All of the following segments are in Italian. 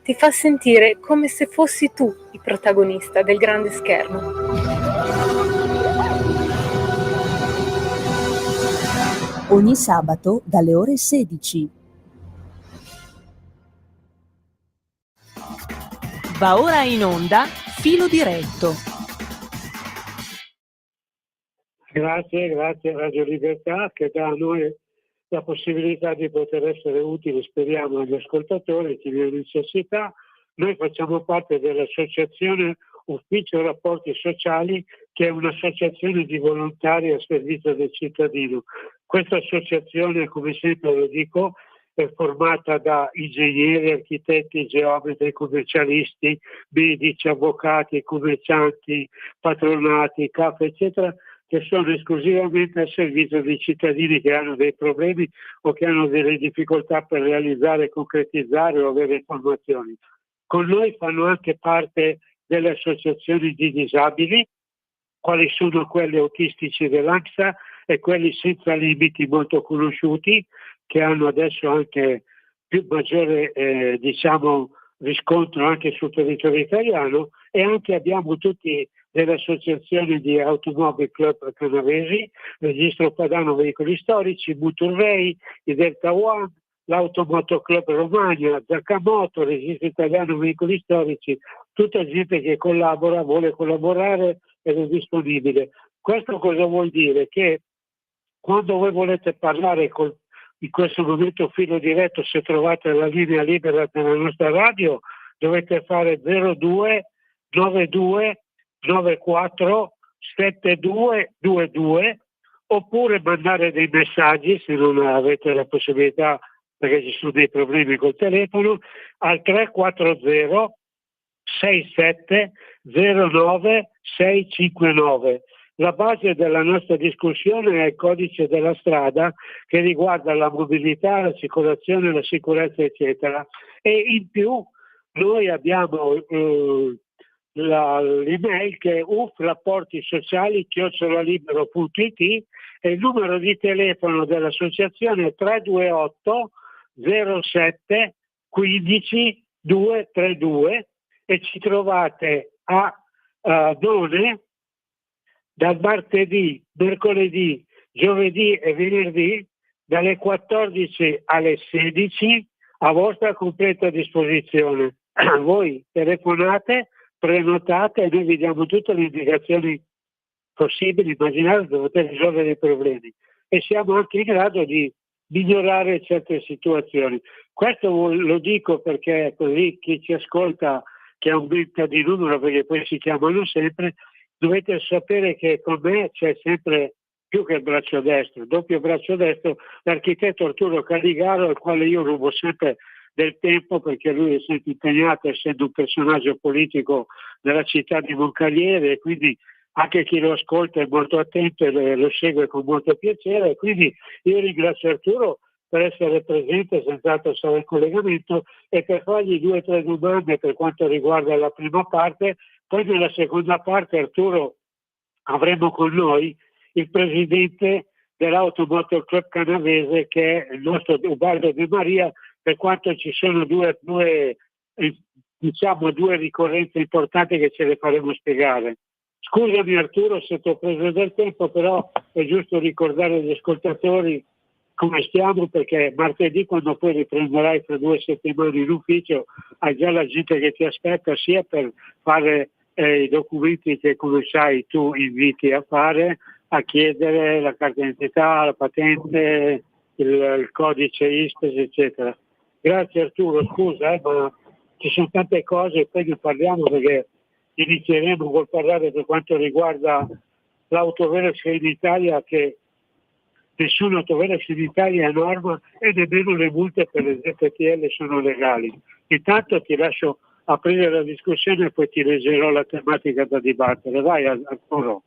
ti fa sentire come se fossi tu il protagonista del grande schermo. Ogni sabato dalle ore 16. Va ora in onda Filo Diretto. Grazie Radio Libertà che dà a noi la possibilità di poter essere utili, speriamo, agli ascoltatori che ne hanno necessità. Noi facciamo parte dell'associazione Ufficio Rapporti Sociali, che è un'associazione di volontari a servizio del cittadino. Questa associazione, come sempre lo dico, è formata da ingegneri, architetti, geometri, commercialisti, medici, avvocati, commercianti, patronati, capi, eccetera, che sono esclusivamente al servizio dei cittadini che hanno dei problemi o che hanno delle difficoltà per realizzare, concretizzare o avere informazioni. Con noi fanno anche parte delle associazioni di disabili, quali sono quelli autistici dell'AXA e quelli senza limiti molto conosciuti, che hanno adesso anche più maggiore riscontro anche sul territorio italiano, e anche abbiamo tutti delle associazioni di Automobile Club Canavesi, Registro Padano Veicoli Storici, Muturrei, i Delta One, l'Automoto Club Romagna, Zaccamoto, Registro Italiano Veicoli Storici, tutta gente che collabora, vuole collaborare ed è disponibile. Questo cosa vuol dire? Che quando voi volete parlare in questo momento Filo Diretto, se trovate la linea libera nella nostra radio, dovete fare 02 92 94 7222 oppure mandare dei messaggi, se non avete la possibilità perché ci sono dei problemi col telefono, al 340 67 09 659. La base della nostra discussione è il codice della strada che riguarda la mobilità, la circolazione, la sicurezza, eccetera. E in più noi abbiamo l'email che è ufrapportisociali@libero.it e il numero di telefono dell'associazione è 328 07 15 232 e ci trovate a None dal martedì, mercoledì, giovedì e venerdì dalle 14 alle 16 a vostra completa disposizione. Voi telefonate, prenotate e noi vi diamo tutte le indicazioni possibili, immaginate, per poter risolvere i problemi e siamo anche in grado di migliorare certe situazioni. Questo lo dico perché così chi ci ascolta, che aumenta di numero perché poi si chiamano sempre, dovete sapere che con me c'è sempre più che il braccio destro, doppio braccio destro, l'architetto Arturo Caligaro, al quale io rubo sempre del tempo perché lui è sempre impegnato, essendo un personaggio politico della città di Moncalieri, e quindi anche chi lo ascolta è molto attento e lo segue con molto piacere. E quindi io ringrazio Arturo per essere presente, senz'altro sarà in collegamento, e per fargli 2 o 3 domande per quanto riguarda la prima parte. Poi nella seconda parte, Arturo, avremo con noi il presidente dell'Automoto Club Canavese, che è il nostro Ubaldo De Maria, per quanto ci sono due ricorrenze importanti che ce le faremo spiegare. Scusami Arturo se ti ho preso del tempo, però è giusto ricordare agli ascoltatori come stiamo, perché martedì, quando poi riprenderai tra 2 settimane in ufficio, hai già la gente che ti aspetta, sia per fare i documenti che, come sai, tu inviti a fare, a chiedere la carta d'identità, la patente, il codice ISPES, eccetera. Grazie Arturo, scusa, ma ci sono tante cose e poi ne parliamo perché inizieremo col parlare per quanto riguarda l'autovelox in Italia, che nessun autovelox in Italia è norma e nemmeno le multe per le ZTL sono legali. Intanto ti lascio aprire la discussione e poi ti leggerò la tematica da dibattere. Vai Arturo.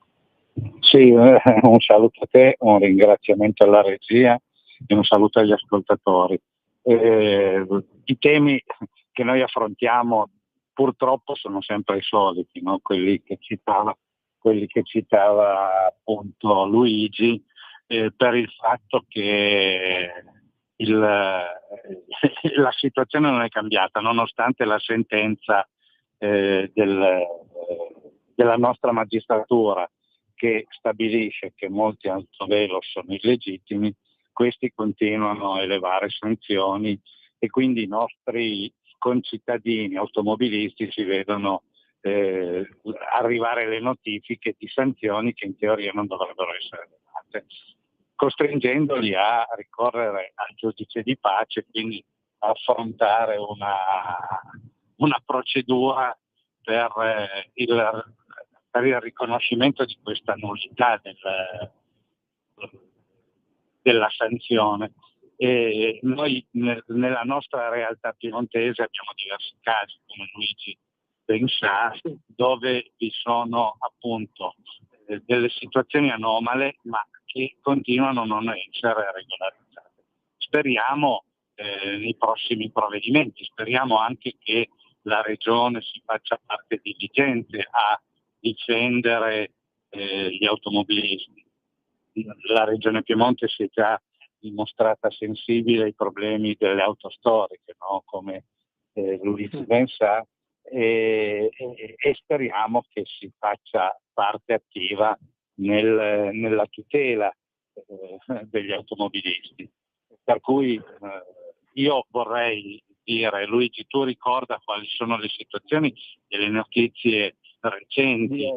Sì, un saluto a te, un ringraziamento alla regia e un saluto agli ascoltatori. I temi che noi affrontiamo purtroppo sono sempre i soliti, no? quelli che citava appunto Luigi, per il fatto che la situazione non è cambiata, nonostante la sentenza della nostra magistratura che stabilisce che molti autovelo sono illegittimi. Questi continuano a elevare sanzioni e quindi i nostri concittadini automobilisti si vedono arrivare le notifiche di sanzioni che in teoria non dovrebbero essere elevate, costringendoli a ricorrere al giudice di pace, quindi a affrontare una procedura per il riconoscimento di questa nullità della sanzione. E noi nella nostra realtà piemontese abbiamo diversi casi, come Luigi ben sa, dove vi sono appunto delle situazioni anomale, ma che continuano a non essere regolarizzate. Speriamo nei prossimi provvedimenti, speriamo anche che la Regione si faccia parte diligente a difendere gli automobilisti. La Regione Piemonte si è già dimostrata sensibile ai problemi delle auto storiche, no? Come Luigi ben sa, e speriamo che si faccia parte attiva nella tutela degli automobilisti. Per cui io vorrei dire, Luigi, tu ricorda quali sono le situazioni e le notizie recenti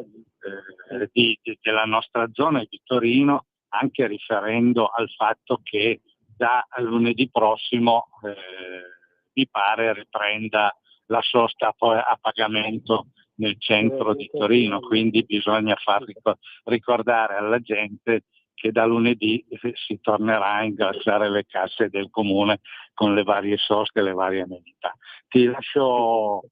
della nostra zona e di Torino, anche riferendo al fatto che da lunedì prossimo mi pare riprenda la sosta a pagamento nel centro di Torino, quindi bisogna far ricordare alla gente che da lunedì si tornerà a ingrassare le casse del comune con le varie soste e le varie amenità. Ti lascio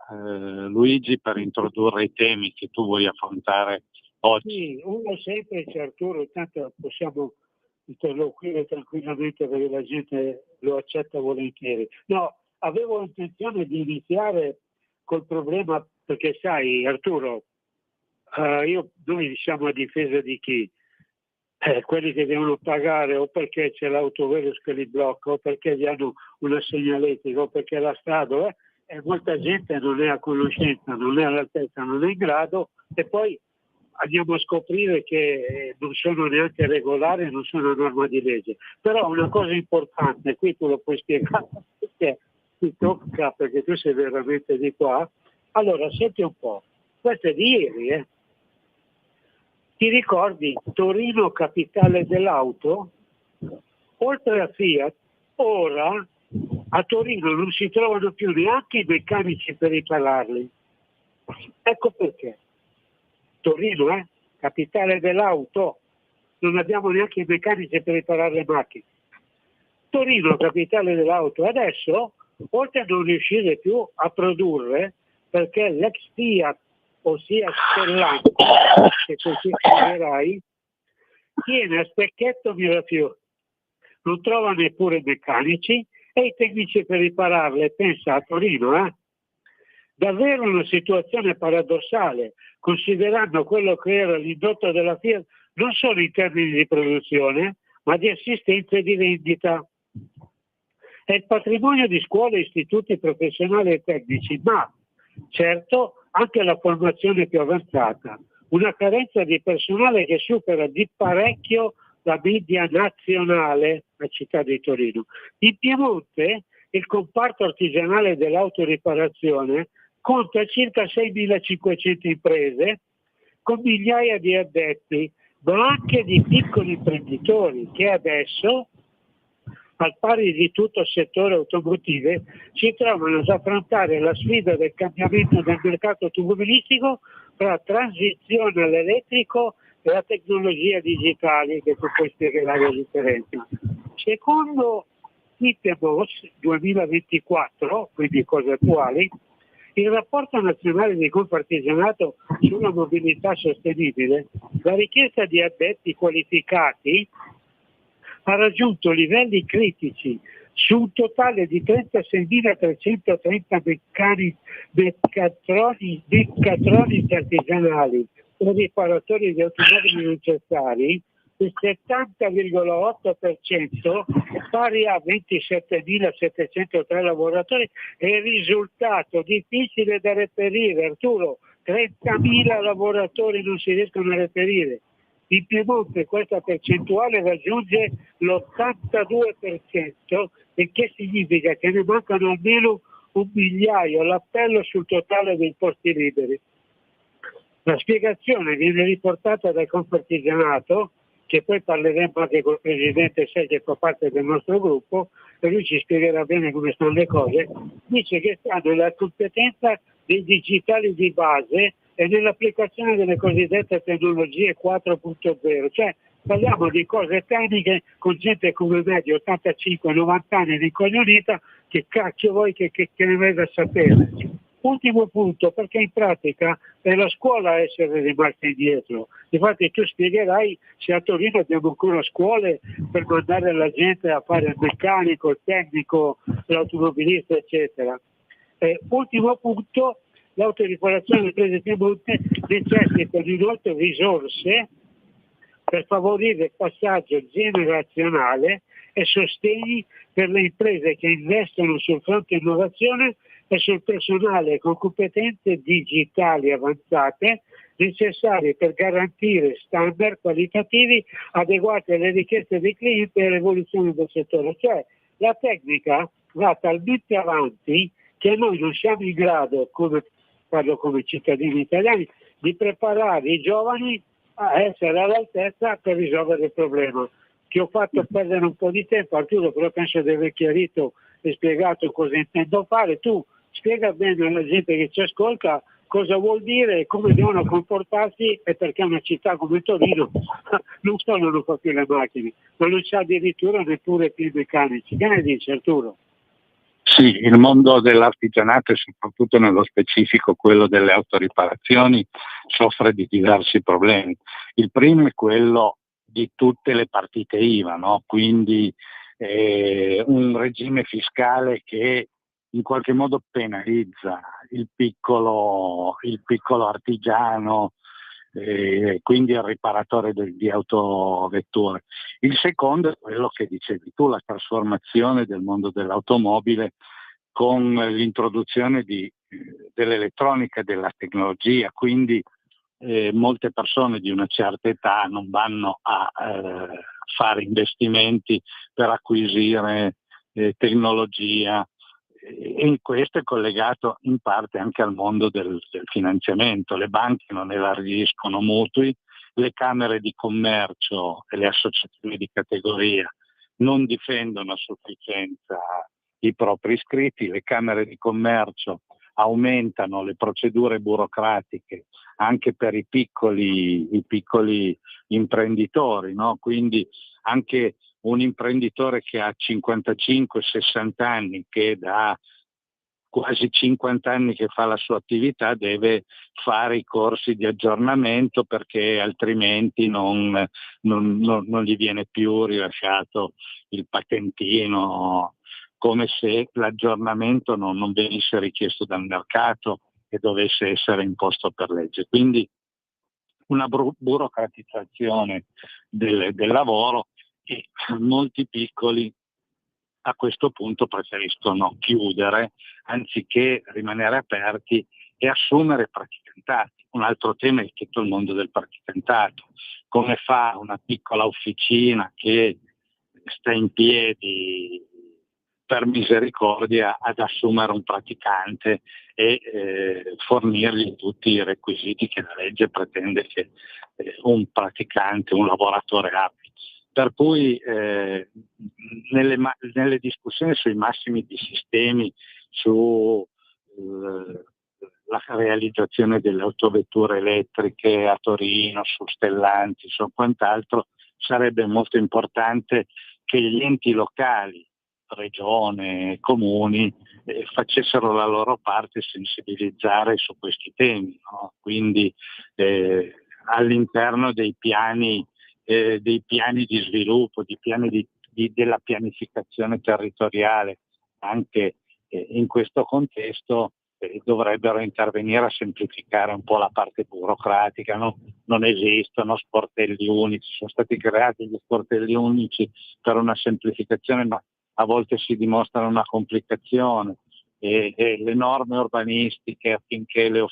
Luigi per introdurre i temi che tu vuoi affrontare oggi. Sì, uno semplice, Arturo, tanto possiamo interloquire tranquillamente perché la gente lo accetta volentieri. No, avevo intenzione di iniziare col problema perché sai, Arturo, noi siamo a difesa di chi? Quelli che devono pagare o perché c'è l'autovelox che li blocca o perché gli hanno una segnaletica o perché la strada e molta gente non è a conoscenza, non è all'altezza, non è in grado e poi andiamo a scoprire che non sono neanche regolari, non sono norma di legge. Però una cosa importante, qui tu lo puoi spiegare perché ti tocca, perché tu sei veramente di qua. Allora, senti un po', questo è di ieri, Ti ricordi Torino capitale dell'auto? Oltre a Fiat, ora a Torino non si trovano più neanche i meccanici per ripararli. Ecco perché. Torino, capitale dell'auto, non abbiamo neanche i meccanici per riparare le macchine. Torino, capitale dell'auto, adesso, oltre a non riuscire più a produrre, perché l'ex Fiat, ossia Stellantis, che così chiamerai, tiene a Specchietto Mirafiori. Non trova neppure i meccanici e i tecnici per ripararle, pensa a Torino, Davvero una situazione paradossale, considerando quello che era l'indotto della Fiat non solo in termini di produzione, ma di assistenza e di vendita. È il patrimonio di scuole, istituti professionali e tecnici, ma certo anche la formazione più avanzata, una carenza di personale che supera di parecchio la media nazionale, la città di Torino. In Piemonte il comparto artigianale dell'autoriparazione conta circa 6.500 imprese con migliaia di addetti, ma anche di piccoli imprenditori che adesso, al pari di tutto il settore automotive, si trovano ad affrontare la sfida del cambiamento del mercato automobilistico tra transizione all'elettrico e la tecnologia digitale, che tu puoi spiegare la differenza. Secondo ITEMOS 2024, quindi cose attuali, il rapporto nazionale di Confartigianato sulla mobilità sostenibile, la richiesta di addetti qualificati ha raggiunto livelli critici su un totale di 36.330 meccatronici artigianali o riparatori di automobili necessari. il 70,8%, pari a 27.703 lavoratori, è il risultato difficile da reperire. Arturo, 30.000 lavoratori non si riescono a reperire. In Piemonte questa percentuale raggiunge l'82%, il che significa che ne mancano almeno 1 migliaio, l'appello sul totale dei posti liberi. La spiegazione viene riportata dal Confartigianato, che poi parleremo anche col presidente Sei, che fa parte del nostro gruppo, e lui ci spiegherà bene come stanno le cose. Dice che sta nella competenza dei digitali di base e nell'applicazione delle cosiddette tecnologie 4.0, cioè parliamo di cose tecniche con gente come me di 85-90 anni rincoglionita, che cacchio vuoi che ne venga a sapere. Ultimo punto, perché in pratica è la scuola a essere rimasta indietro. Infatti tu spiegherai se a Torino abbiamo ancora scuole per mandare la gente a fare il meccanico, il tecnico, l'automobilista, eccetera. Ultimo punto, l'autoriparazione delle imprese Piemonte necessita inoltre risorse per favorire il passaggio generazionale e sostegni per le imprese che investono sul fronte innovazione e sul personale con competenze digitali avanzate necessarie per garantire standard qualitativi adeguati alle richieste dei clienti e all'evoluzione del settore. Cioè la tecnica va talmente avanti che noi non siamo in grado, parlo come cittadini italiani, di preparare i giovani a essere all'altezza per risolvere il problema. Ti ho fatto perdere un po' di tempo, Arturo, però penso di aver chiarito e spiegato cosa intendo fare. Tu spiega bene alla gente che ci ascolta cosa vuol dire e come devono comportarsi, e perché una città come Torino non solo non fa più le macchine, ma non c'ha addirittura neppure più i meccanici. Che ne dici, Arturo? Sì, il mondo dell'artigianato e soprattutto nello specifico quello delle autoriparazioni soffre di diversi problemi. Il primo è quello di tutte le partite IVA, no? Quindi un regime fiscale che in qualche modo penalizza il piccolo artigiano, quindi il riparatore di autovetture. Il secondo è quello che dicevi tu, la trasformazione del mondo dell'automobile con l'introduzione dell'elettronica e della tecnologia, quindi molte persone di una certa età non vanno a fare investimenti per acquisire tecnologia, e questo è collegato in parte anche al mondo del finanziamento. Le banche non elargiscono mutui, le camere di commercio e le associazioni di categoria non difendono a sufficienza i propri iscritti, le camere di commercio aumentano le procedure burocratiche anche per i piccoli imprenditori, no? Quindi anche un imprenditore che ha 55-60 anni, che da quasi 50 anni che fa la sua attività, deve fare i corsi di aggiornamento, perché altrimenti non gli viene più rilasciato il patentino, come se l'aggiornamento non venisse richiesto dal mercato e dovesse essere imposto per legge. Quindi una burocratizzazione del lavoro, e molti piccoli a questo punto preferiscono chiudere anziché rimanere aperti e assumere praticantati. Un altro tema è tutto il mondo del praticantato. Come fa una piccola officina che sta in piedi per misericordia ad assumere un praticante e fornirgli tutti i requisiti che la legge pretende che un praticante, un lavoratore abbia. Per cui nelle discussioni sui massimi di sistemi, su la realizzazione delle autovetture elettriche a Torino, su Stellantis o quant'altro, sarebbe molto importante che gli enti locali, regione, comuni, facessero la loro parte, sensibilizzare su questi temi, no? Quindi all'interno dei piani di sviluppo, della pianificazione territoriale, anche in questo contesto dovrebbero intervenire a semplificare un po' la parte burocratica, no? Non esistono sportelli unici, sono stati creati gli sportelli unici per una semplificazione, ma a volte si dimostrano una complicazione. E le norme urbanistiche affinché le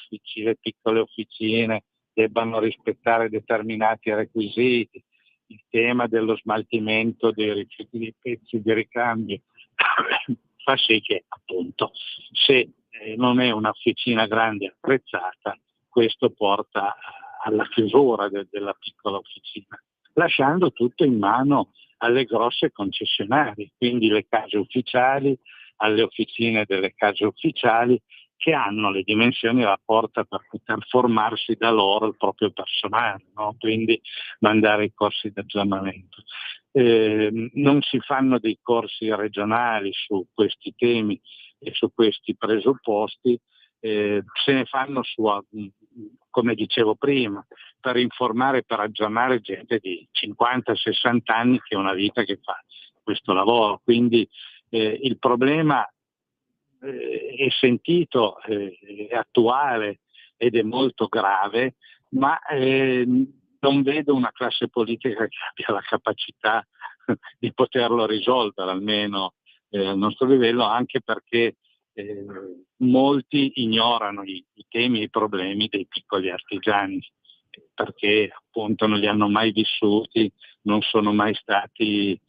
piccole officine debbano rispettare determinati requisiti, il tema dello smaltimento dei rifiuti di pezzi di ricambio fa sì che appunto se non è un'officina grande e attrezzata, questo porta alla chiusura della piccola officina, lasciando tutto in mano alle grosse concessionarie, quindi le case ufficiali, alle officine delle case ufficiali che hanno le dimensioni alla porta per poter formarsi da loro il proprio personale, no? Quindi mandare i corsi di aggiornamento. Non si fanno dei corsi regionali su questi temi e su questi presupposti, se ne fanno come dicevo prima, per informare, per aggiornare gente di 50-60 anni che è una vita che fa questo lavoro. Quindi il problema è sentito, è attuale ed è molto grave, ma non vedo una classe politica che abbia la capacità di poterlo risolvere, almeno al nostro livello, anche perché molti ignorano i temi e i problemi dei piccoli artigiani, perché appunto non li hanno mai vissuti, non sono mai stati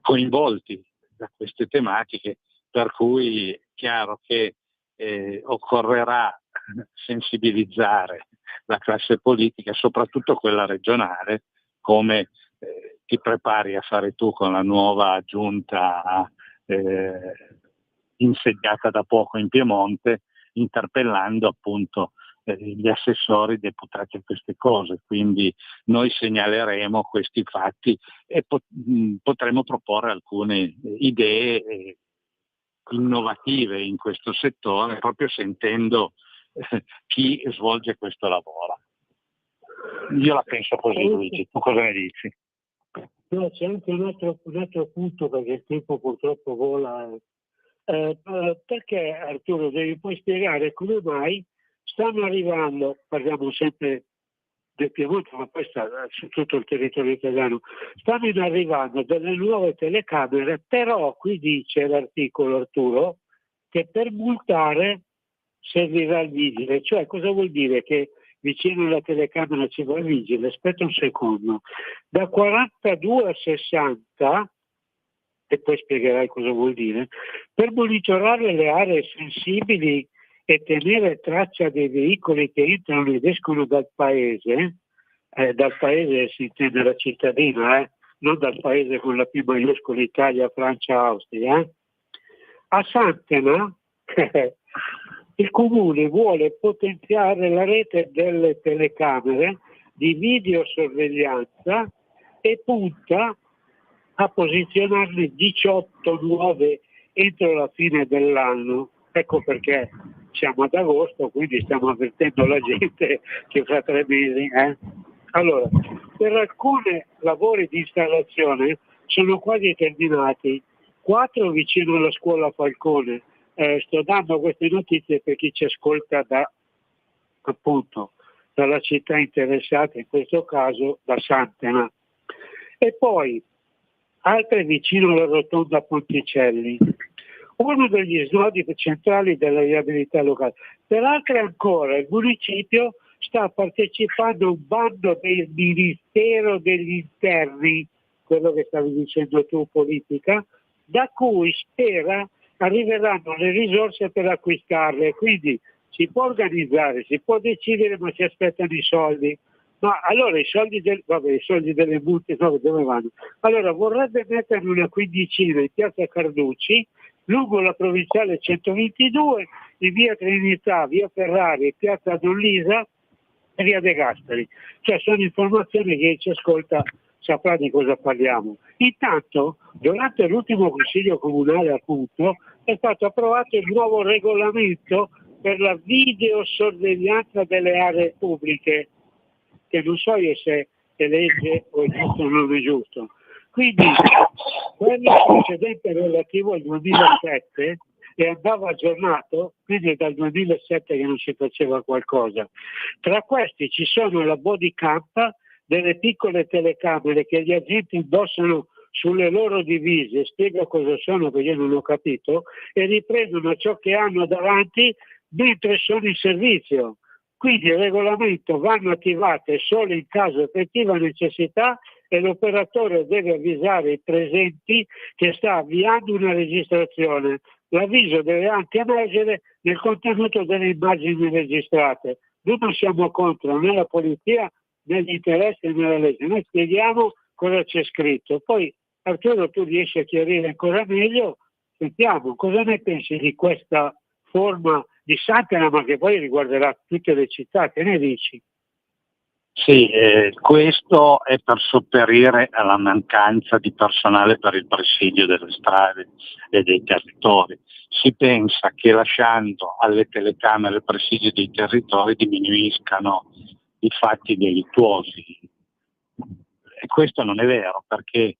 coinvolti da queste tematiche, per cui è chiaro che occorrerà sensibilizzare la classe politica, soprattutto quella regionale, come ti prepari a fare tu con la nuova giunta insediata da poco in Piemonte, interpellando appunto gli assessori deputati a queste cose. Quindi noi segnaleremo questi fatti e potremo proporre alcune idee innovative in questo settore, proprio sentendo chi svolge questo lavoro. Io la penso così, Luigi, tu cosa ne dici? No, c'è anche un altro punto, perché il tempo purtroppo vola. Perché, Arturo, devi poi spiegare come mai stanno arrivando, parliamo sempre del Piemonte, ma poi sta su tutto il territorio italiano, stanno arrivando delle nuove telecamere, però qui dice l'articolo, Arturo, che per multare servirà il vigile. Cioè, cosa vuol dire? Che vicino alla telecamera ci va il vigile? Aspetta un secondo. Da 42 a 60, e poi spiegherai cosa vuol dire, per monitorare le aree sensibili e tenere traccia dei veicoli che entrano ed escono dal paese si intende la cittadina, non dal paese con la P maiuscola, Italia, Francia, Austria. A Santena il comune vuole potenziare la rete delle telecamere di videosorveglianza e punta a posizionarne 18 nuove entro la fine dell'anno. Ecco perché siamo ad agosto, quindi stiamo avvertendo la gente che fra 3 mesi. Allora, per alcuni lavori di installazione sono quasi terminati, 4 vicino alla scuola Falcone. Sto dando queste notizie per chi ci ascolta dalla città interessata, in questo caso da Santena. E poi altre vicino alla rotonda Ponticelli, uno degli snodi centrali della viabilità locale. Per altre ancora il municipio sta partecipando a un bando del Ministero degli Interni, quello che stavi dicendo tu, politica, da cui spera arriveranno le risorse per acquistarle. Quindi si può organizzare, si può decidere, ma si aspettano i soldi. Ma allora i soldi delle multe dove vanno? Allora vorrebbe metterne una quindicina in piazza Carducci, lungo la provinciale 122, in via Trinità, via Ferrari, piazza Don Lisa e via De Gasperi. Cioè sono informazioni che ci ascolta saprà di cosa parliamo. Intanto, durante l'ultimo consiglio comunale, appunto, è stato approvato il nuovo regolamento per la videosorveglianza delle aree pubbliche, che non so io se è legge o è giusto o non è giusto. Quindi quello precedente relativo al 2007 e andava aggiornato, quindi è dal 2007 che non si faceva qualcosa. Tra questi ci sono la body cam, delle piccole telecamere che gli agenti indossano sulle loro divise, spiego cosa sono perché io non ho capito, e riprendono ciò che hanno davanti mentre sono in servizio. Quindi il regolamento vanno attivate solo in caso di effettiva necessità e l'operatore deve avvisare i presenti che sta avviando una registrazione. L'avviso deve anche emergere nel contenuto delle immagini registrate. Noi non siamo contro né la polizia né gli interessi né la legge, noi spieghiamo cosa c'è scritto. Poi Arturo, tu riesci a chiarire ancora meglio, sentiamo cosa ne pensi di questa forma di Sant'Anna, ma che poi riguarderà tutte le città, che ne dici? Sì, questo è per sopperire alla mancanza di personale per il presidio delle strade e dei territori. Si pensa che lasciando alle telecamere il presidio dei territori diminuiscano i fatti delittuosi. E questo non è vero, perché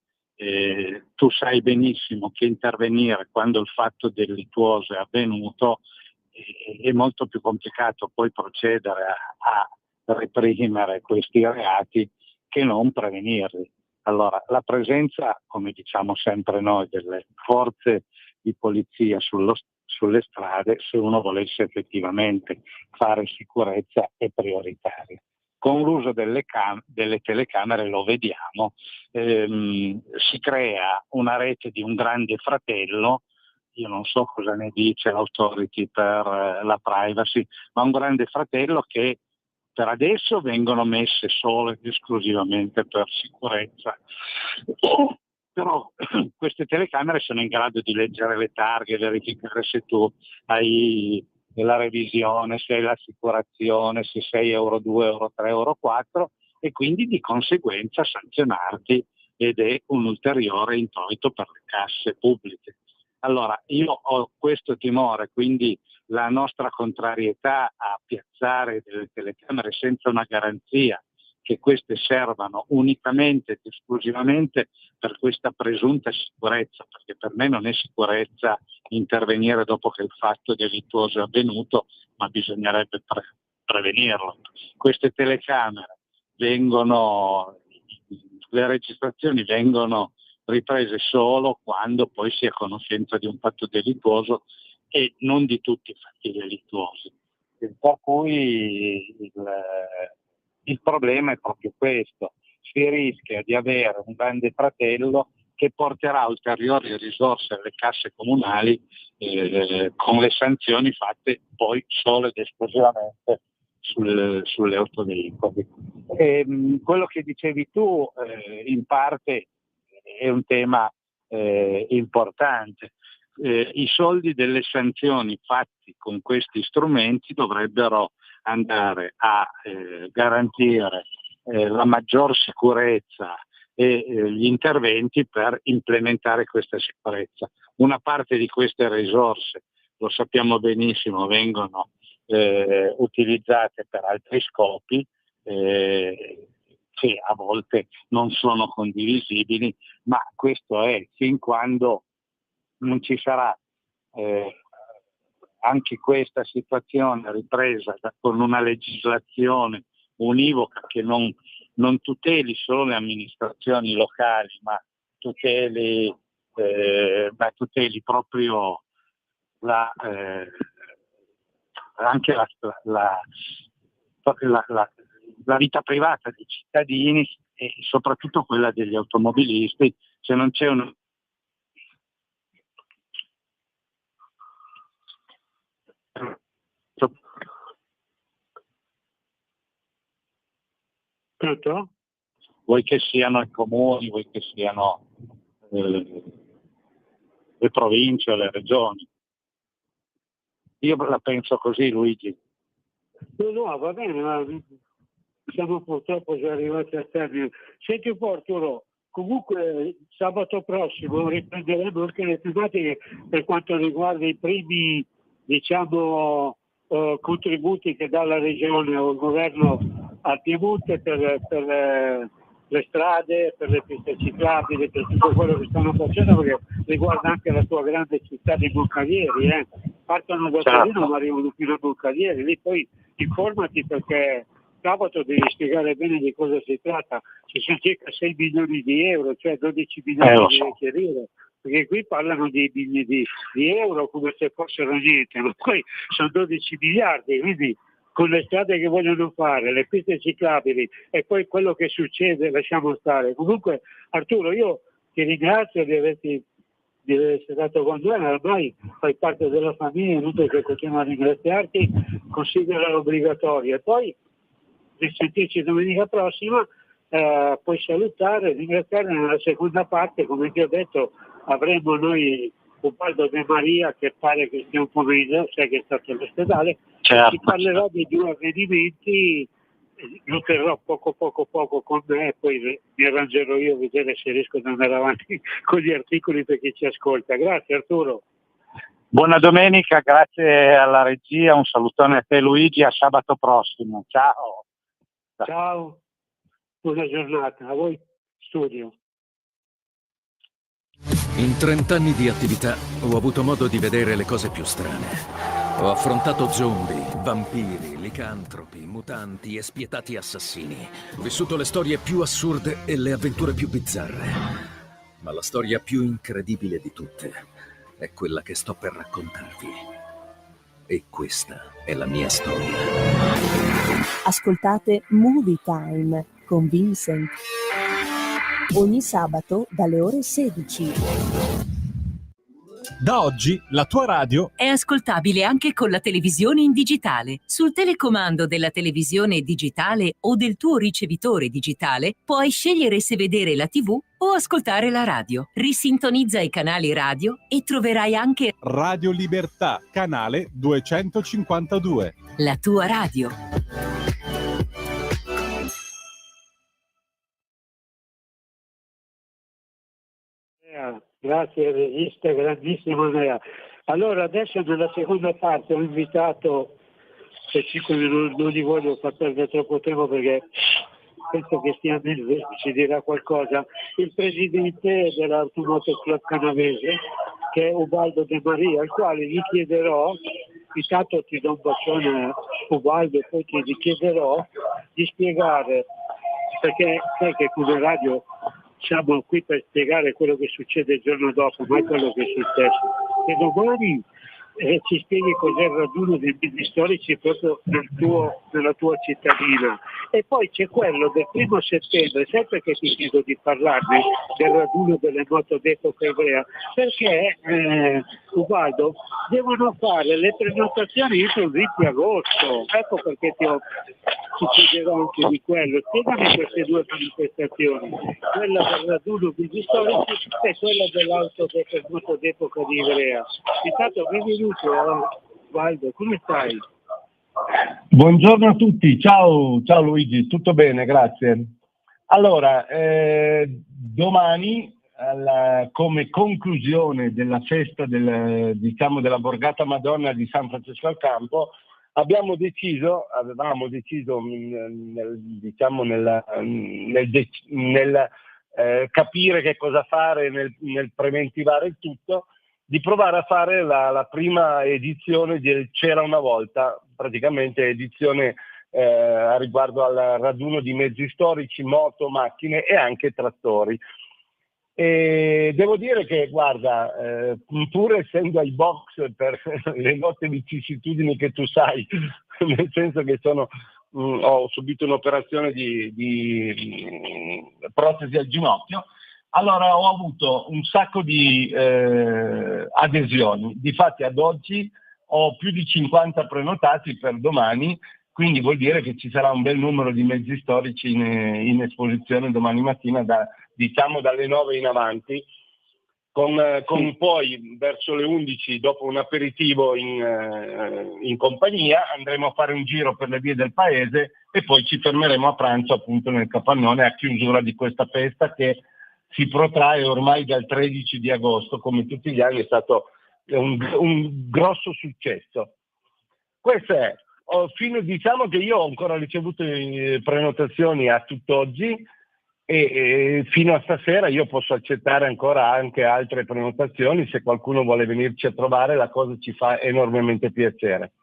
tu sai benissimo che intervenire quando il fatto delittuoso è avvenuto è molto più complicato poi procedere a reprimere questi reati che non prevenirli. Allora, la presenza, come diciamo sempre noi, delle forze di polizia sulle strade, se uno volesse effettivamente fare sicurezza, è prioritaria. Con l'uso delle telecamere lo vediamo, si crea una rete di un grande fratello. Io non so cosa ne dice l'Authority per la privacy, ma un grande fratello che per adesso vengono messe solo ed esclusivamente per sicurezza. Però queste telecamere sono in grado di leggere le targhe, verificare se tu hai la revisione, se hai l'assicurazione, se sei euro 2, euro 3, euro 4 e quindi di conseguenza sanzionarti, ed è un ulteriore introito per le casse pubbliche. Allora io ho questo timore, quindi la nostra contrarietà a piazzare delle telecamere senza una garanzia che queste servano unicamente ed esclusivamente per questa presunta sicurezza, perché per me non è sicurezza intervenire dopo che il fatto delittuoso è avvenuto, ma bisognerebbe prevenirlo. Queste telecamere le registrazioni vengono riprese solo quando poi si è a conoscenza di un fatto delittuoso e non di tutti i fatti delittuosi. Per cui il problema è proprio questo: si rischia di avere un grande fratello che porterà ulteriori risorse alle casse comunali con le sanzioni fatte poi solo ed esclusivamente sulle autoveicoli. Quello che dicevi tu in parte è un tema importante. I soldi delle sanzioni fatti con questi strumenti dovrebbero andare a garantire la maggior sicurezza e gli interventi per implementare questa sicurezza. Una parte di queste risorse, lo sappiamo benissimo, vengono utilizzate per altri scopi che a volte non sono condivisibili, ma questo è fin quando non ci sarà anche questa situazione ripresa con una legislazione univoca che non tuteli solo le amministrazioni locali, ma tuteli proprio anche la vita privata dei cittadini e soprattutto quella degli automobilisti. Se non c'è un Pronto? Vuoi che siano i comuni, vuoi che siano le province o le regioni. Io la penso così, Luigi. No, va bene, ma siamo purtroppo già arrivati al termine. Senti un po' Arturo, comunque sabato prossimo riprenderemo anche le tematiche per quanto riguarda i primi, diciamo, contributi che dà la regione o il governo al Piemonte per le strade, per le piste ciclabili, per tutto quello che stanno facendo, perché riguarda anche la tua grande città di Boccalieri. Partono da Torino ma arrivano fino a Boccalieri, lì poi informati, perché sabato devi spiegare bene di cosa si tratta. Ci sono circa 6 milioni di euro, cioè 12 milioni di vecchie lire, perché qui parlano di euro come se fossero niente, ma poi sono 12 miliardi, quindi con le strade che vogliono fare, le piste ciclabili e poi quello che succede lasciamo stare. Comunque Arturo, io ti ringrazio di essere stato con noi, ormai fai parte della famiglia, è inutile che continuo a ringraziarti, considera obbligatorio. E poi risentirci domenica prossima, puoi salutare, ringraziare nella seconda parte, come ti ho detto, avremo noi Ubaldo De Maria, che pare che sia un po' meglio, sai che è stato all'ospedale, certo. Ci parlerà dei 2 avvenimenti, lo terrò poco con me e poi mi arrangerò io a vedere se riesco ad andare avanti con gli articoli per chi ci ascolta. Grazie Arturo. Buona domenica, grazie alla regia, un salutone a te Luigi, a sabato prossimo. Ciao. Ciao, buona giornata, a voi studio. In 30 anni di attività ho avuto modo di vedere le cose più strane. Ho affrontato zombie, vampiri, licantropi, mutanti e spietati assassini. Ho vissuto le storie più assurde e le avventure più bizzarre. Ma la storia più incredibile di tutte è quella che sto per raccontarvi. E questa è la mia storia. Ascoltate Movie Time con Vincent. Ogni sabato dalle ore 16. Da oggi la tua radio È ascoltabile anche con la televisione in digitale. Sul telecomando della televisione digitale o del tuo ricevitore digitale puoi scegliere se vedere la TV o ascoltare la radio. Risintonizza i canali radio e troverai anche Radio Libertà, canale 252. la tua radio. Grazie regista, grandissimo Andrea. Allora adesso nella seconda parte ho invitato, se 5 minuti non li voglio far perdere troppo tempo perché penso che stia nel ci dirà qualcosa, il presidente dell'Automoto Club Canavese, che è Ubaldo De Maria, al quale gli chiederò, intanto ti do un bacione Ubaldo e poi ti chiederò di spiegare, perché sai che come radio siamo qui per spiegare quello che succede il giorno dopo, mai quello che è successo. E domani ci spieghi cos'è il raduno dei beni storici proprio nella tua cittadina. E poi c'è quello del 1° settembre, sempre che ti chiedo di parlarne del raduno delle moto d'epoca ebrea, perché Ubaldo devono fare le prenotazioni entro il 20 agosto, ecco perché ti chiederò anche di quello. Spiegami queste 2 manifestazioni, quella del raduno beni storici e quella dell'auto moto d'epoca di Ivrea. Intanto benvenuto Ubaldo, come stai? Buongiorno a tutti, ciao Luigi, tutto bene, grazie. Allora, domani, come conclusione della festa della Borgata Madonna di San Francesco al Campo, avevamo deciso nel capire che cosa fare, nel preventivare il tutto, di provare a fare la prima edizione di C'era una volta, praticamente edizione a riguardo al raduno di mezzi storici, moto, macchine e anche trattori. E devo dire che, guarda, pur essendo ai box per le note vicissitudini che tu sai, nel senso che ho subito un'operazione di protesi al ginocchio, allora ho avuto un sacco di adesioni. Difatti ad oggi ho più di 50 prenotati per domani, quindi vuol dire che ci sarà un bel numero di mezzi storici in esposizione domani mattina, dalle 9 in avanti, con poi verso le 11, dopo un aperitivo in compagnia, andremo a fare un giro per le vie del paese e poi ci fermeremo a pranzo appunto nel capannone a chiusura di questa festa che si protrae ormai dal 13 di agosto, come tutti gli anni è stato un grosso successo. Questo è. Diciamo che io ho ancora ricevuto prenotazioni a tutt'oggi e fino a stasera io posso accettare ancora anche altre prenotazioni. Se qualcuno vuole venirci a trovare, la cosa ci fa enormemente piacere.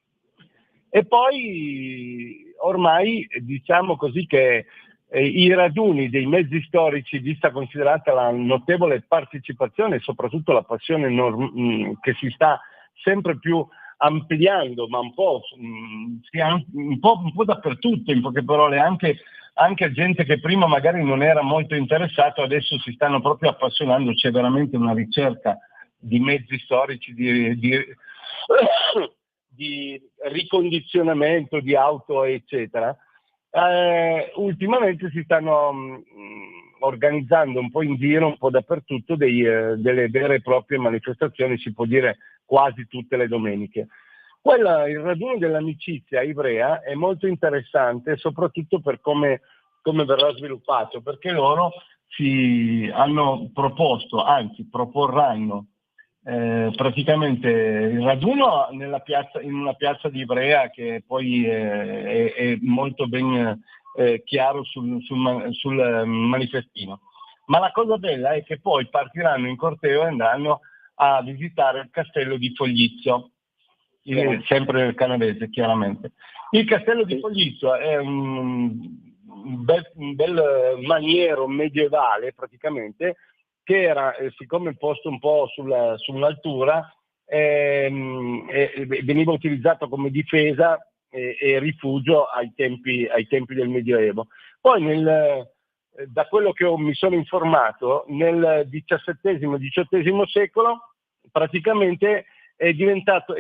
E poi ormai diciamo così che i raduni dei mezzi storici, vista considerata la notevole partecipazione e soprattutto la passione che si sta sempre più ampliando, ma un po' dappertutto, in poche parole, anche gente che prima magari non era molto interessato, adesso si stanno proprio appassionando. C'è veramente una ricerca di mezzi storici, di ricondizionamento di auto, eccetera. Ultimamente si stanno organizzando un po' in giro, un po' dappertutto, delle vere e proprie manifestazioni, si può dire quasi tutte le domeniche. Il raduno dell'amicizia a Ivrea è molto interessante, soprattutto per come verrà sviluppato, perché loro hanno proposto, anzi proporranno praticamente il raduno in una piazza di Ivrea, che poi è molto ben chiaro sul manifestino. Ma la cosa bella è che poi partiranno in corteo e andranno a visitare il castello di Foglizzo, sempre nel canavese, chiaramente. Il castello di Foglizzo è un bel maniero medievale, praticamente, che era, siccome posto un po' sull'altura, veniva utilizzato come difesa e rifugio ai tempi del Medioevo. Poi da quello che mi sono informato, nel XVII-XVIII secolo praticamente è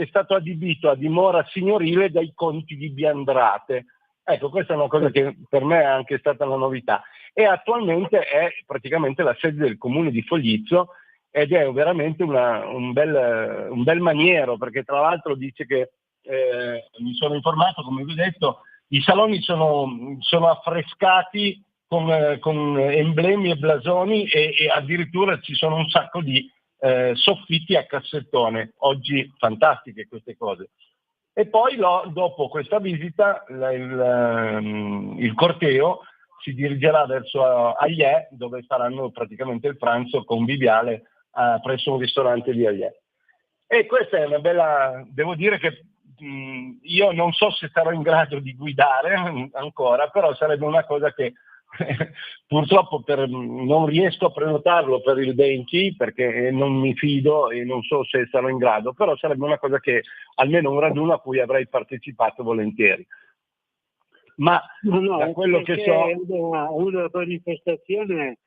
stato adibito a dimora signorile dai conti di Biandrate. Ecco, questa è una cosa che per me è anche stata una novità, e attualmente è praticamente la sede del comune di Foglizzo, ed è veramente un bel maniero, perché tra l'altro dice che, mi sono informato, come vi ho detto, i saloni sono affrescati con emblemi e blasoni, e addirittura ci sono un sacco di soffitti a cassettone. Oggi fantastiche queste cose. E poi dopo questa visita il corteo si dirigerà verso Alliè, dove faranno praticamente il pranzo conviviale presso un ristorante di Alliè. E questa è una bella... Devo dire che io non so se sarò in grado di guidare ancora, però sarebbe una cosa che purtroppo non riesco a prenotarlo per il 20, perché non mi fido e non so se sarò in grado, però sarebbe una cosa che almeno un raduno a cui avrei partecipato volentieri. Ma da quello che so, una manifestazione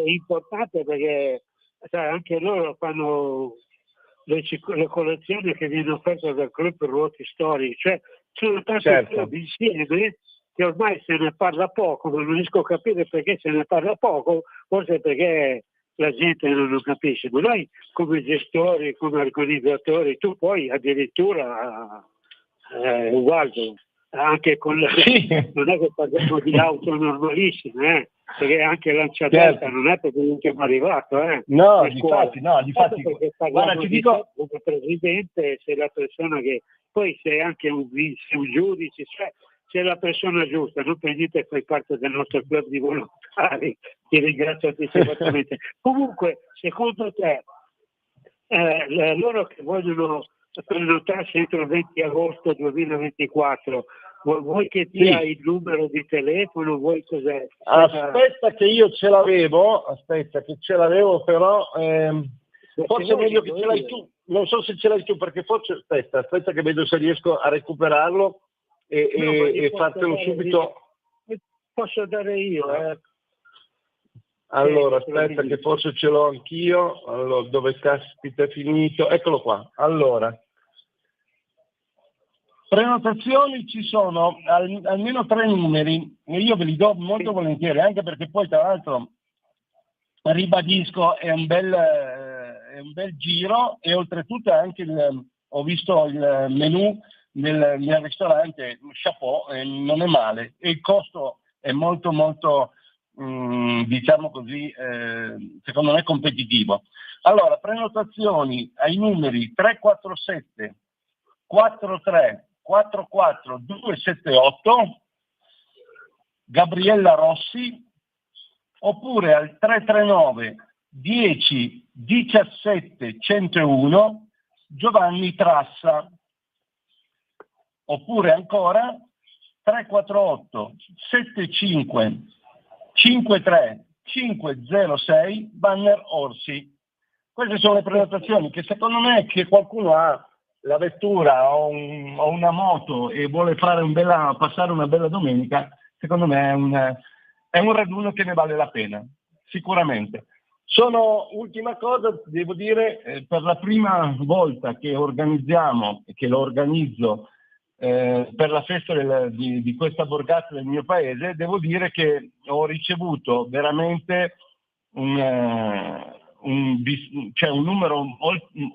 importante, perché anche loro fanno le collezioni che viene offerta dal Club Ruoti Storici, cioè sono tanti club insieme che ormai se ne parla poco, ma non riesco a capire perché se ne parla poco, forse perché la gente non lo capisce. Ma noi come gestori, come organizzatori, tu poi addirittura guardo, anche con non è che parliamo di auto normalissime, perché anche Lanciadelta non è proprio l'ultimo arrivato. No, difatti, guarda, ti dico, come presidente, sei la persona che poi sei anche un giudice, cioè sei la persona giusta, non per niente fai parte del nostro club di volontari, ti ringrazio anticipatamente. Comunque, secondo te, loro che vogliono prenotarsi entro il 20 agosto 2024, vuoi che dia il numero di telefono? Vuoi cos'è? Aspetta che ce l'avevo, però forse è meglio che ce l'hai tu. Non so se ce l'hai tu, perché forse aspetta che vedo se riesco a recuperarlo e fartelo subito. Posso dare io? Allora, aspetta che forse ce l'ho anch'io. Allora, dove caspita è finito? Eccolo qua. Allora, prenotazioni ci sono almeno 3 numeri, e io ve li do molto volentieri, anche perché poi tra l'altro ribadisco è un bel giro, e oltretutto anche ho visto il menù nel ristorante, chapeau, non è male, e il costo è molto molto diciamo così, secondo me competitivo. Allora, prenotazioni ai numeri 347 43 44 278, Gabriella Rossi, oppure al 339 10 17 101 Giovanni Trassa, oppure ancora 348 75 53 506 Banner Orsi. Queste sono le prenotazioni che secondo me, che qualcuno ha la vettura o una moto e vuole fare passare una bella domenica, secondo me è un raduno che ne vale la pena, sicuramente. Ultima cosa, devo dire, per la prima volta che organizziamo e che lo organizzo per la festa di questa borgata del mio paese, devo dire che ho ricevuto veramente un numero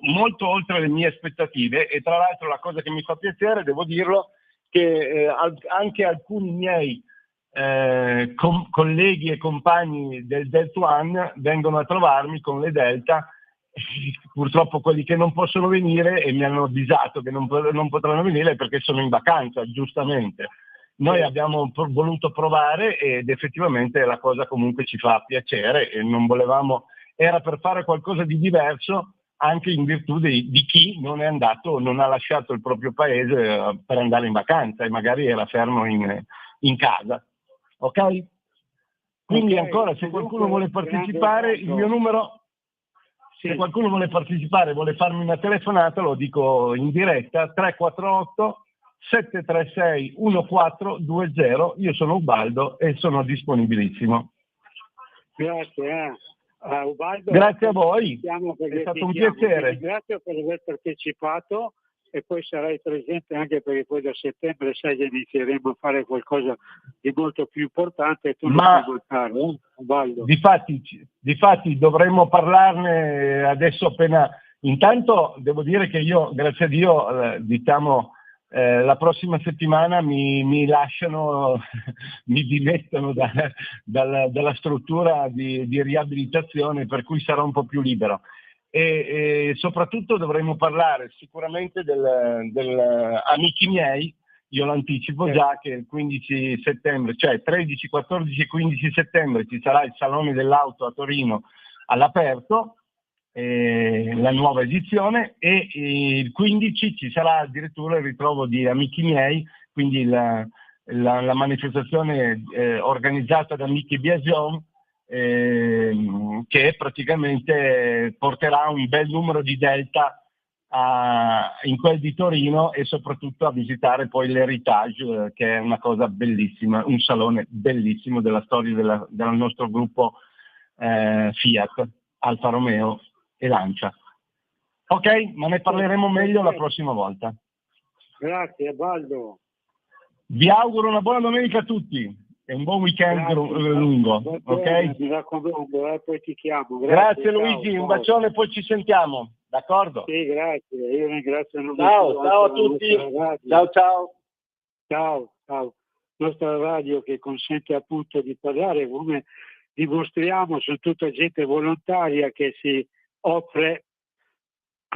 molto oltre le mie aspettative, e tra l'altro la cosa che mi fa piacere, devo dirlo, che anche alcuni miei colleghi e compagni del Delta One vengono a trovarmi con le Delta, purtroppo quelli che non possono venire e mi hanno avvisato che non potranno venire perché sono in vacanza, giustamente. Noi abbiamo voluto provare ed effettivamente la cosa comunque ci fa piacere e non volevamo, era per fare qualcosa di diverso anche in virtù di chi non è andato, non ha lasciato il proprio paese per andare in vacanza e magari era fermo in casa. Ok? Quindi ancora, se qualcuno vuole partecipare, il mio numero, se qualcuno vuole partecipare, vuole farmi una telefonata, lo dico in diretta, 348 736 1420, io sono Ubaldo e sono disponibilissimo. Grazie. Ubaldo, grazie a voi, è stato un piacere. Grazie per aver partecipato e poi sarai presente anche perché poi da settembre sai che inizieremo a fare qualcosa di molto più importante e tu non puoi mancare, Ubaldo. Difatti dovremmo parlarne adesso appena. Intanto devo dire che io, grazie a Dio, la prossima settimana mi lasciano, mi dimettono dalla struttura di riabilitazione, per cui sarò un po' più libero. E soprattutto dovremo parlare sicuramente del amici miei, io l'anticipo già che il 15 settembre, cioè 13, 14 e 15 settembre ci sarà il Salone dell'Auto a Torino all'aperto, la nuova edizione, e il 15 ci sarà addirittura il ritrovo di amici miei, quindi la manifestazione organizzata da Michi Biasion, che praticamente porterà un bel numero di Delta in quel di Torino e soprattutto a visitare poi l'Heritage, che è una cosa bellissima, un salone bellissimo della storia del nostro gruppo Fiat, Alfa Romeo e Lancia. Ok, ma ne parleremo meglio la prossima volta. Grazie Baldo. Vi auguro una buona domenica a tutti e un buon weekend lungo. Ok? Mi raccomando, poi ti chiamo. Grazie Luigi, un bacione, poi ci sentiamo. D'accordo? Sì, grazie. Io ringrazio. Ciao a tutti. Ciao. Nostra radio che consente appunto di parlare, come dimostriamo, sono tutta gente volontaria che si offre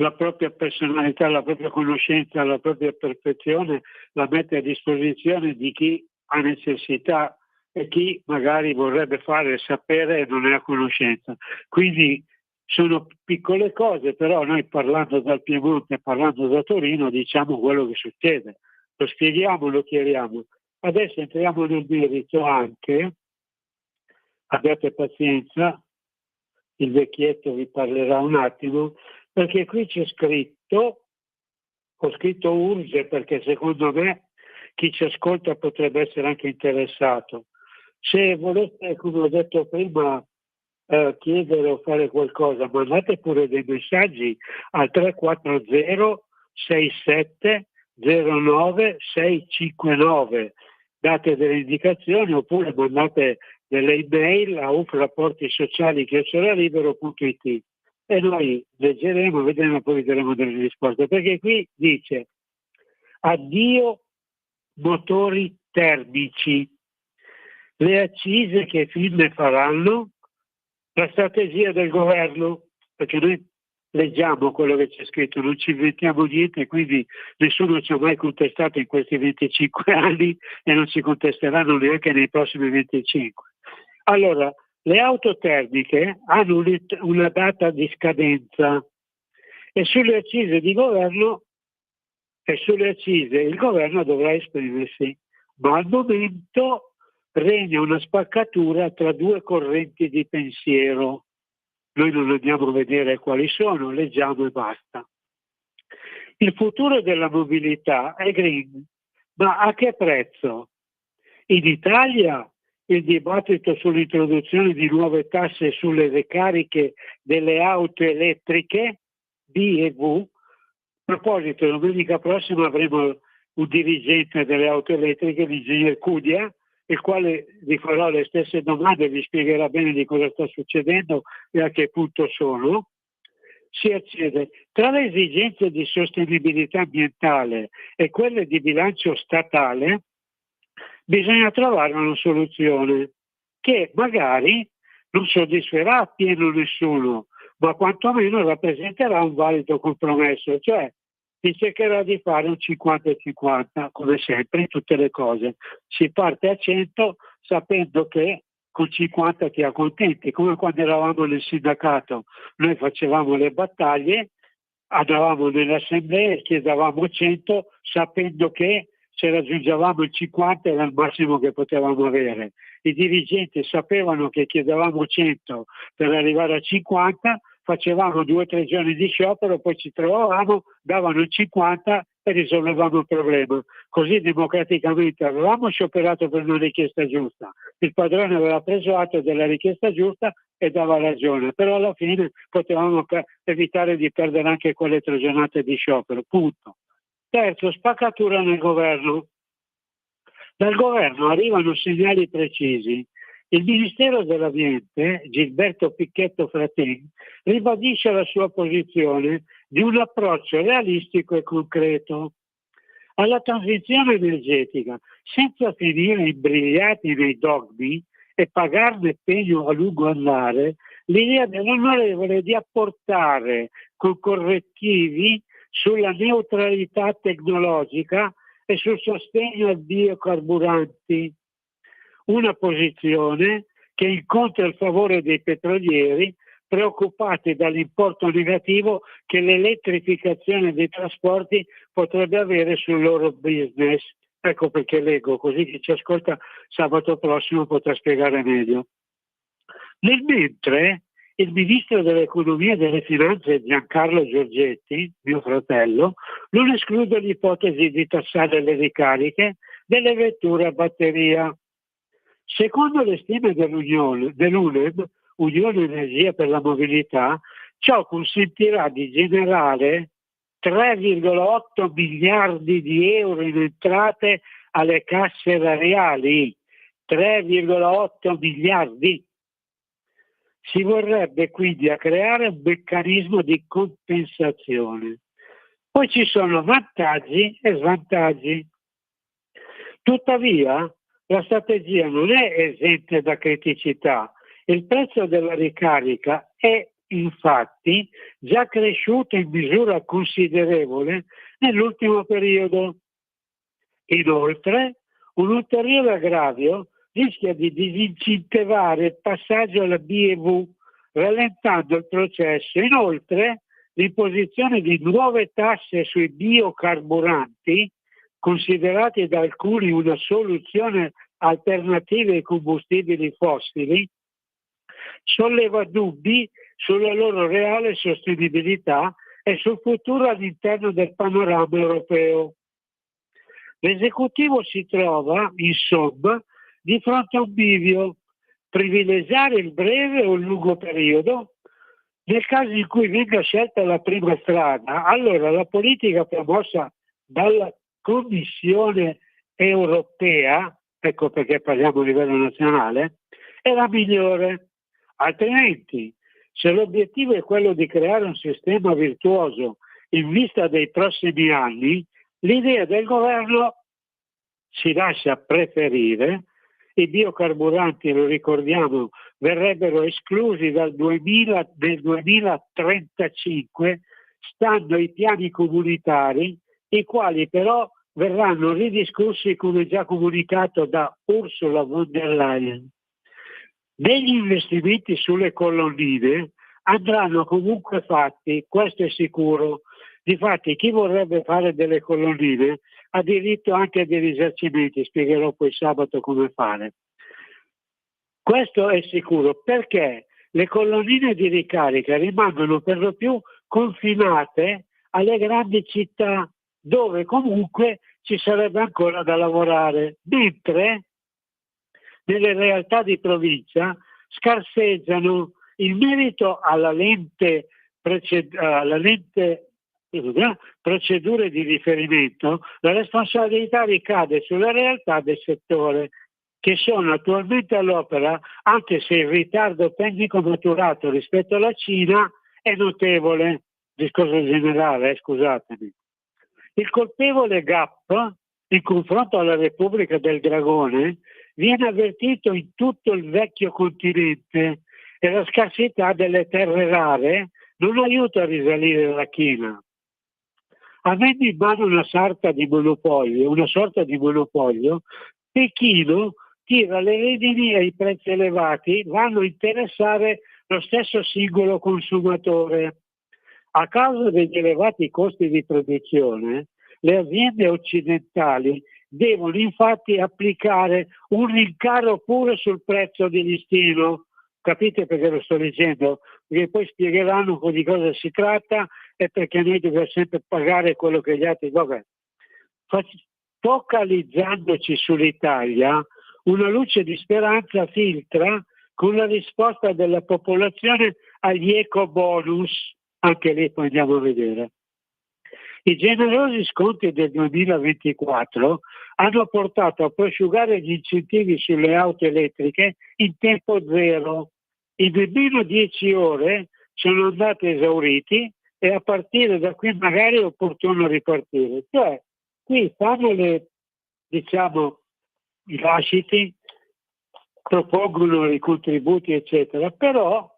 la propria personalità, la propria conoscenza, la propria perfezione, la mette a disposizione di chi ha necessità e chi magari vorrebbe fare sapere e non è a conoscenza. Quindi sono piccole cose, però noi parlando dal Piemonte, parlando da Torino, diciamo quello che succede, lo spieghiamo, lo chiariamo. Adesso entriamo nel merito anche, abbiate pazienza, il vecchietto vi parlerà un attimo, perché qui c'è scritto, ho scritto urge perché secondo me chi ci ascolta potrebbe essere anche interessato. Se volete, come ho detto prima, chiedere o fare qualcosa, mandate pure dei messaggi al 340 67 09 659, date delle indicazioni oppure mandate delle email a ufrapportisociali@libero.it e noi leggeremo, vedremo, poi vi daremo delle risposte, perché qui dice addio motori termici, le accise che fine faranno, la strategia del governo, perché noi leggiamo quello che c'è scritto, non ci inventiamo niente, quindi nessuno ci ha mai contestato in questi 25 anni e non ci contesteranno neanche nei prossimi 25. Allora, Le auto termiche hanno una data di scadenza e sulle accise il governo dovrà esprimersi, ma al momento regna una spaccatura tra due correnti di pensiero. Noi non andiamo a vedere quali sono, leggiamo e basta. Il futuro della mobilità è green, ma a che prezzo? In Italia il dibattito sull'introduzione di nuove tasse sulle ricariche delle auto elettriche B e V. A proposito, domenica prossima avremo un dirigente delle auto elettriche, l'ingegner Cudia, il quale vi farò le stesse domande e vi spiegherà bene di cosa sta succedendo e a che punto sono. Si accede tra le esigenze di sostenibilità ambientale e quelle di bilancio statale. Bisogna trovare una soluzione che magari non soddisferà appieno nessuno, ma quantomeno rappresenterà un valido compromesso, cioè si cercherà di fare un 50-50, come sempre in tutte le cose. Si parte a 100 sapendo che con 50 ti accontenti, come quando eravamo nel sindacato, noi facevamo le battaglie, andavamo nelle assemblee e chiedevamo 100 sapendo che se raggiungevamo il 50 era il massimo che potevamo avere. I dirigenti sapevano che chiedevamo 100 per arrivare a 50, facevamo 2 o 3 giorni di sciopero, poi ci trovavamo, davano il 50 e risolvevamo il problema. Così democraticamente avevamo scioperato per una richiesta giusta, il padrone aveva preso atto della richiesta giusta e dava ragione, però alla fine potevamo evitare di perdere anche quelle 3 giornate di sciopero, punto. Terzo, spaccatura nel governo. Dal governo arrivano segnali precisi. Il Ministero dell'Ambiente, Gilberto Picchetto Fratin, ribadisce la sua posizione di un approccio realistico e concreto alla transizione energetica, senza finire imbrigliati nei dogmi e pagarne pegno a lungo andare. L'idea dell'onorevole di apportare con correttivi sulla neutralità tecnologica e sul sostegno ai biocarburanti, una posizione che incontra il favore dei petrolieri preoccupati dall'importo negativo che l'elettrificazione dei trasporti potrebbe avere sul loro business. Ecco perché leggo, così chi ci ascolta sabato prossimo potrà spiegare meglio. Nel mentre il ministro dell'economia e delle finanze Giancarlo Giorgetti, mio fratello, non esclude l'ipotesi di tassare le ricariche delle vetture a batteria. Secondo le stime dell'UNED, Unione Energia per la Mobilità, ciò consentirà di generare 3,8 miliardi di euro in entrate alle casse erariali. 3,8 miliardi. Si vorrebbe quindi a creare un meccanismo di compensazione. Poi ci sono vantaggi e svantaggi. Tuttavia, la strategia non è esente da criticità. Il prezzo della ricarica è infatti già cresciuto in misura considerevole nell'ultimo periodo. Inoltre, un ulteriore aggravio rischia di disincentivare il passaggio alla BEV, rallentando il processo. Inoltre, l'imposizione di nuove tasse sui biocarburanti, considerati da alcuni una soluzione alternativa ai combustibili fossili, solleva dubbi sulla loro reale sostenibilità e sul futuro all'interno del panorama europeo. L'esecutivo si trova, insomma, di fronte a un bivio: privilegiare il breve o il lungo periodo. Nel caso in cui venga scelta la prima strada, allora la politica promossa dalla Commissione europea, ecco perché parliamo a livello nazionale, è la migliore. Altrimenti, se l'obiettivo è quello di creare un sistema virtuoso in vista dei prossimi anni, l'idea del governo si lascia preferire. I biocarburanti, lo ricordiamo, verrebbero esclusi nel 2035, stando ai piani comunitari, i quali però verranno ridiscussi come già comunicato da Ursula von der Leyen. Degli investimenti sulle colonnine andranno comunque fatti, questo è sicuro. Difatti chi vorrebbe fare delle colonnine ha diritto anche a dei risarcimenti, spiegherò poi sabato come fare. Questo è sicuro perché le colonnine di ricarica rimangono per lo più confinate alle grandi città dove comunque ci sarebbe ancora da lavorare, mentre nelle realtà di provincia scarseggiano. In merito alla lente procedure di riferimento, la responsabilità ricade sulle realtà del settore che sono attualmente all'opera, anche se il ritardo tecnico maturato rispetto alla Cina è notevole. Discorso generale, scusatemi. Il colpevole gap in confronto alla Repubblica del Dragone viene avvertito in tutto il vecchio continente e la scarsità delle terre rare non aiuta a risalire la china. Avendo in mano una sorta di monopolio, Pechino tira le redini e i prezzi elevati vanno a interessare lo stesso singolo consumatore. A causa degli elevati costi di produzione, le aziende occidentali devono infatti applicare un rincaro pure sul prezzo di listino. Capite perché lo sto dicendo? Perché poi spiegheranno un po' di cosa si tratta e perché noi dobbiamo sempre pagare quello che gli altri... Vabbè. Focalizzandoci sull'Italia, una luce di speranza filtra con la risposta della popolazione agli eco-bonus. Anche lì poi andiamo a vedere. I generosi sconti del 2024 hanno portato a prosciugare gli incentivi sulle auto elettriche in tempo zero. In nemmeno 10 ore sono andati esauriti e a partire da qui magari è opportuno ripartire. Cioè, qui fanno i lasciti, propongono i contributi, eccetera, però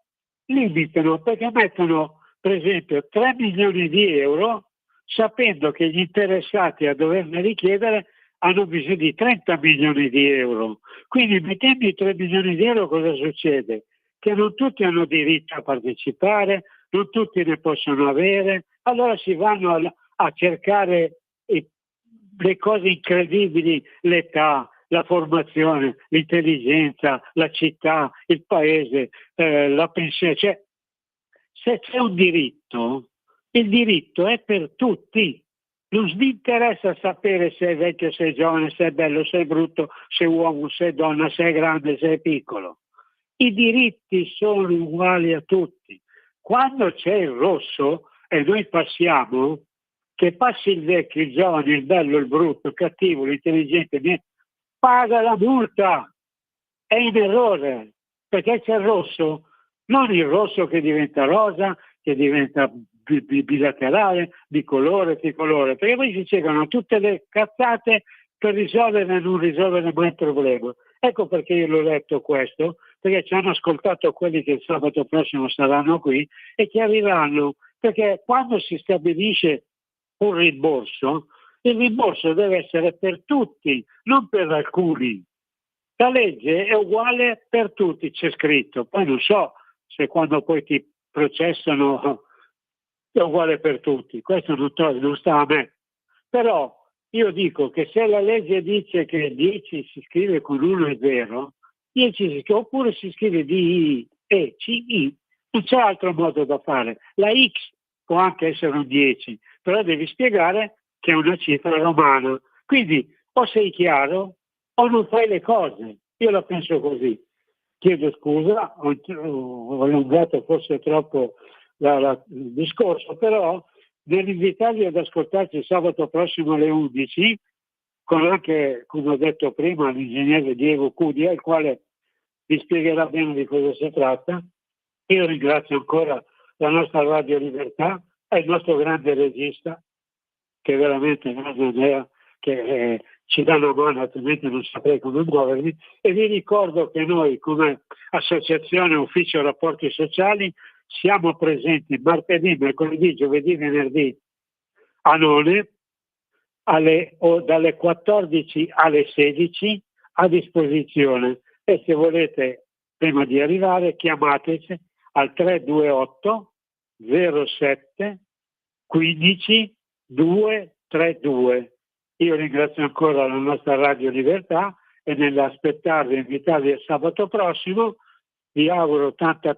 limitano perché mettono, per esempio, 3 milioni di euro sapendo che gli interessati a doverne richiedere hanno bisogno di 30 milioni di euro. Quindi mettendo i 3 milioni di euro cosa succede? Che non tutti hanno diritto a partecipare, non tutti ne possono avere, allora si vanno a cercare le cose incredibili, l'età, la formazione, l'intelligenza, la città, il paese, la pensione. Cioè, se c'è un diritto, il diritto è per tutti. Non mi interessa sapere se è vecchio, se è giovane, se è bello, se è brutto, se è uomo, se è donna, se è grande, se è piccolo. I diritti sono uguali a tutti. Quando c'è il rosso e noi passiamo, che passi il vecchio, il giovane, il bello, il brutto, il cattivo, l'intelligente, paga la multa. È in errore, perché c'è il rosso, non il rosso che diventa rosa, che diventa bilaterale, bicolore, tricolore, perché poi si cercano tutte le cazzate per risolvere e non risolvere mai il problema. Ecco perché io l'ho letto questo, perché ci hanno ascoltato quelli che il sabato prossimo saranno qui e che arriveranno, perché quando si stabilisce un rimborso, il rimborso deve essere per tutti, non per alcuni. La legge è uguale per tutti, c'è scritto. Poi non so se quando poi ti processano è uguale per tutti, questo non sta a me. Però io dico che se la legge dice che 10 si scrive con 1 e 0, 10 si scrive, oppure si scrive DI, non c'è altro modo da fare. La X può anche essere un 10, però devi spiegare che è una cifra romana. Quindi o sei chiaro o non fai le cose. Io la penso così. Chiedo scusa, ho allungato forse troppo il discorso, però nell'invitarvi ad ascoltarci sabato prossimo alle 11 con anche, come ho detto prima, l'ingegnere Diego Cudia, il quale vi spiegherà bene di cosa si tratta. Io ringrazio ancora la nostra Radio Libertà e il nostro grande regista, che è veramente Andrea, che ci dà una mano, altrimenti non saprei come muovermi. E vi ricordo che noi come Associazione Ufficio Rapporti Sociali siamo presenti martedì, mercoledì, giovedì, venerdì a None, dalle 14 alle 16 a disposizione. E se volete prima di arrivare chiamateci al 328 07 15 232. Io ringrazio ancora la nostra Radio Libertà e nell'aspettarvi e invitarvi al sabato prossimo vi auguro tanta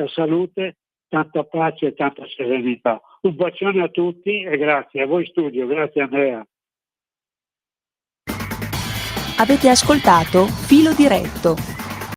salute, tanta pace e tanta serenità. Un bacione a tutti e grazie a voi studio, grazie Andrea. Avete ascoltato Filo Diretto,